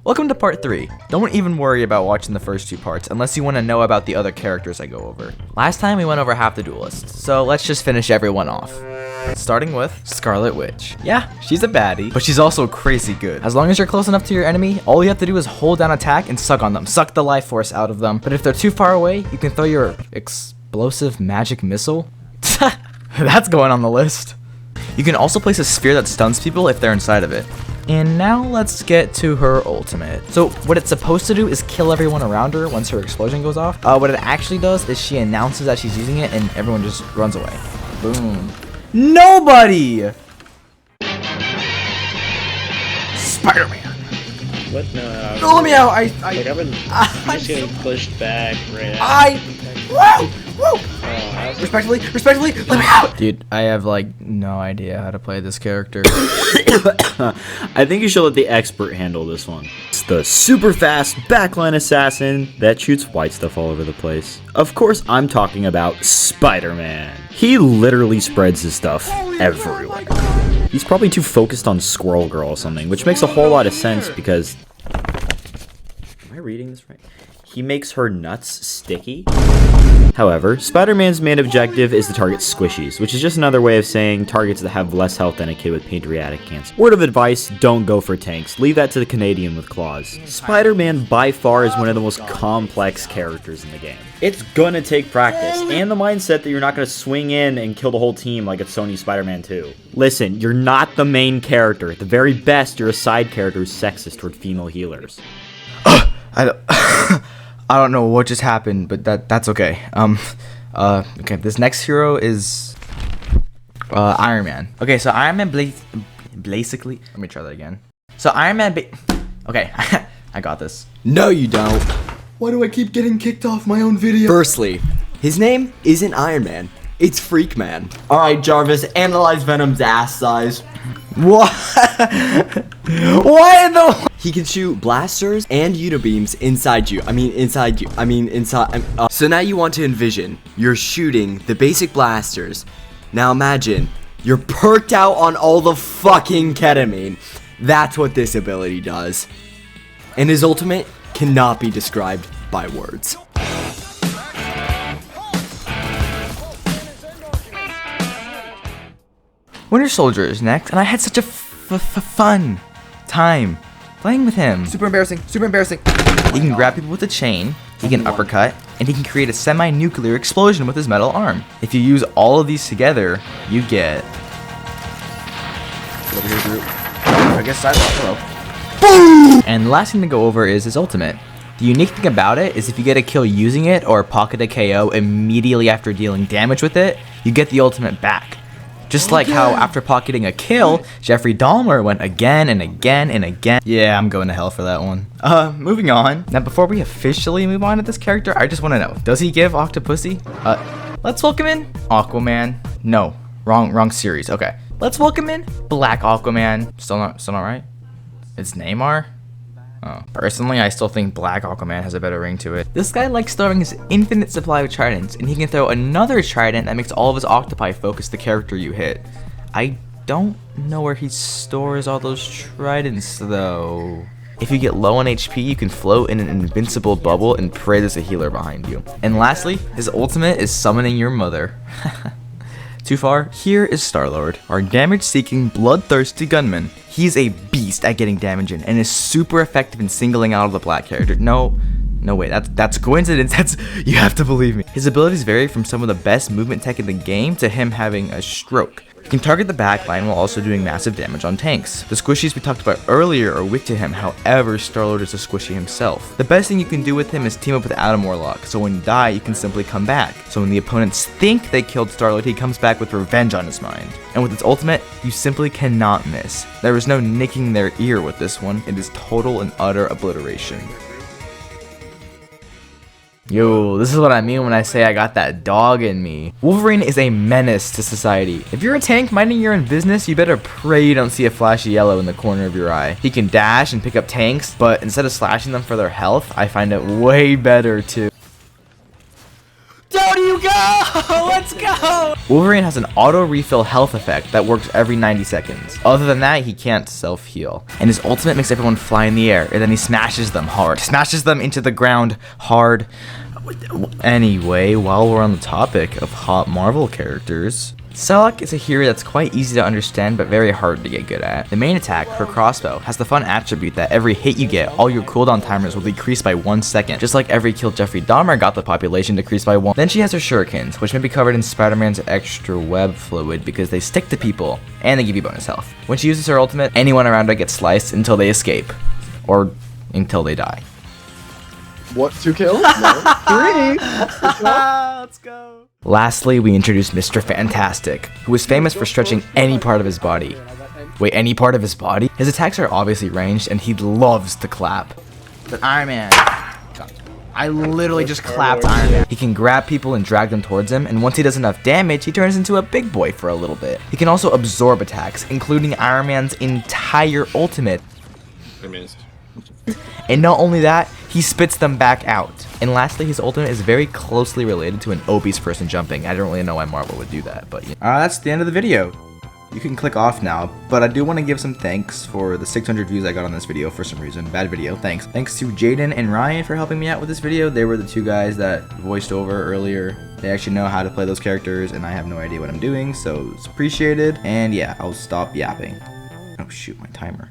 Welcome to part 3. Don't even worry about watching the first 2 parts unless you want to know about the other characters I go over. Last time we went over half the Duelist, so let's just finish everyone off. Starting with Scarlet Witch. Yeah, she's a baddie, but she's also crazy good. As long as you're close enough to your enemy, all you have to do is hold down attack and suck on them. Suck the life force out of them. But if they're too far away, you can throw your explosive magic missile. That's going on the list. You can also place a sphere that stuns people if they're inside of it. And now let's get to her ultimate. So what it's supposed to do is kill everyone around her once her explosion goes off. What it actually does is she announces that she's using it and everyone just runs away. Boom. Nobody! Spider-Man. What? No. No, let me out. Like I've been just getting pushed back right Whoa! now. Respectfully, let me out! Dude, I have like no idea how to play this character. I think you should let the expert handle this one. It's the super fast backline assassin that shoots white stuff all over the place. Of course, I'm talking about Spider-Man. He literally spreads his stuff everywhere. He's probably too focused on Squirrel Girl or something, which makes a whole lot of sense because... Am I reading this right? He makes her nuts sticky. However, Spider-Man's main objective is to target squishies, which is just another way of saying targets that have less health than a kid with pancreatic cancer. Word of advice, don't go for tanks. Leave that to the Canadian with claws. Spider-Man by far is one of the most complex characters in the game. It's gonna take practice, and the mindset that you're not gonna swing in and kill the whole team like it's Sony's Spider-Man 2. Listen, you're not the main character. At the very best, you're a side character who's sexist toward female healers. I don't know what just happened, but that's okay. Okay, this next hero is Iron Man. Okay, so Iron Man basically, let me try that again. So Iron Man okay, I got this. No, you don't. Why do I keep getting kicked off my own video? Firstly, his name isn't Iron Man. It's Freak Man. Alright, Jarvis, analyze Venom's ass size. What? Why in the... He can shoot blasters and unibeams inside you. So now you want to envision you're shooting the basic blasters. Now imagine you're perked out on all the fucking ketamine. That's what this ability does. And his ultimate cannot be described by words. Winter Soldier is next, and I had such a fun time playing with him. Super embarrassing. He can grab people with a chain, he can uppercut, and he can create a semi-nuclear explosion with his metal arm. If you use all of these together, you get... Get over here, group. I guess hello. Boom! And the last thing to go over is his ultimate. The unique thing about it is if you get a kill using it or pocket a KO immediately after dealing damage with it, you get the ultimate back. Just like how after pocketing a kill, Jeffrey Dahmer went again and again and again. Yeah, I'm going to hell for that one. Moving on. Now, before we officially move on to this character, I just want to know, does he give Octopussy? Let's welcome in Aquaman. No, wrong series. Okay, let's welcome in Black Aquaman. Still not right? It's Neymar? Oh. Personally, I still think Black Aquaman has a better ring to it. This guy likes throwing his infinite supply of tridents, and he can throw another trident that makes all of his octopi focus the character you hit. I don't know where he stores all those tridents though. If you get low on HP, you can float in an invincible bubble and pray there's a healer behind you. And lastly, his ultimate is summoning your mother. Too far? Here is Star-Lord, our damage-seeking, bloodthirsty gunman. He's a beast at getting damage in and is super effective in singling out the black character. No way, that's a coincidence. You have to believe me. His abilities vary from some of the best movement tech in the game to him having a stroke. He can target the backline while also doing massive damage on tanks. The squishies we talked about earlier are weak to him, however, Star-Lord is a squishy himself. The best thing you can do with him is team up with Adam Warlock, so when you die, you can simply come back. So when the opponents think they killed Star-Lord, he comes back with revenge on his mind. And with its ultimate, you simply cannot miss. There is no nicking their ear with this one, it is total and utter obliteration. Yo, this is what I mean when I say I got that dog in me. Wolverine is a menace to society. If you're a tank minding your own business, you better pray you don't see a flashy yellow in the corner of your eye. He can dash and pick up tanks, but instead of slashing them for their health, I find it way better to... Don't you go! Let's go! Wolverine has an auto refill health effect that works every 90 seconds. Other than that, he can't self-heal. And his ultimate makes everyone fly in the air, and then he smashes them hard. Smashes them into the ground hard. Anyway, while we're on the topic of hot Marvel characters, Insta-Lock is a hero that's quite easy to understand but very hard to get good at. The main attack, her crossbow, has the fun attribute that every hit you get, all your cooldown timers will decrease by 1 second, just like every kill Jeffrey Dahmer got the population decreased by 1. Then she has her shurikens, which may be covered in Spider-Man's extra web fluid because they stick to people, and they give you bonus health. When she uses her ultimate, anyone around her gets sliced until they escape, or until they die. What, 2 kills? No. 3! Let's go. Lastly, we introduce Mr. Fantastic, who is famous for stretching any part of his body. Wait, any part of his body? His attacks are obviously ranged, and he loves to clap. But Iron Man... I literally just clapped Iron Man. He can grab people and drag them towards him, and once he does enough damage, he turns into a big boy for a little bit. He can also absorb attacks, including Iron Man's entire ultimate. I missed. And not only that, he spits them back out. And lastly, his ultimate is very closely related to an obese person jumping. I don't really know why Marvel would do that, but that's the end of the video. You can click off now, but I do want to give some thanks for the 600 views I got on this video for some reason. Bad video, thanks. Thanks to Jaden and Ryan for helping me out with this video. They were the 2 guys that voiced over earlier. They actually know how to play those characters, and I have no idea what I'm doing, so it's appreciated. And yeah, I'll stop yapping. Oh shoot, my timer.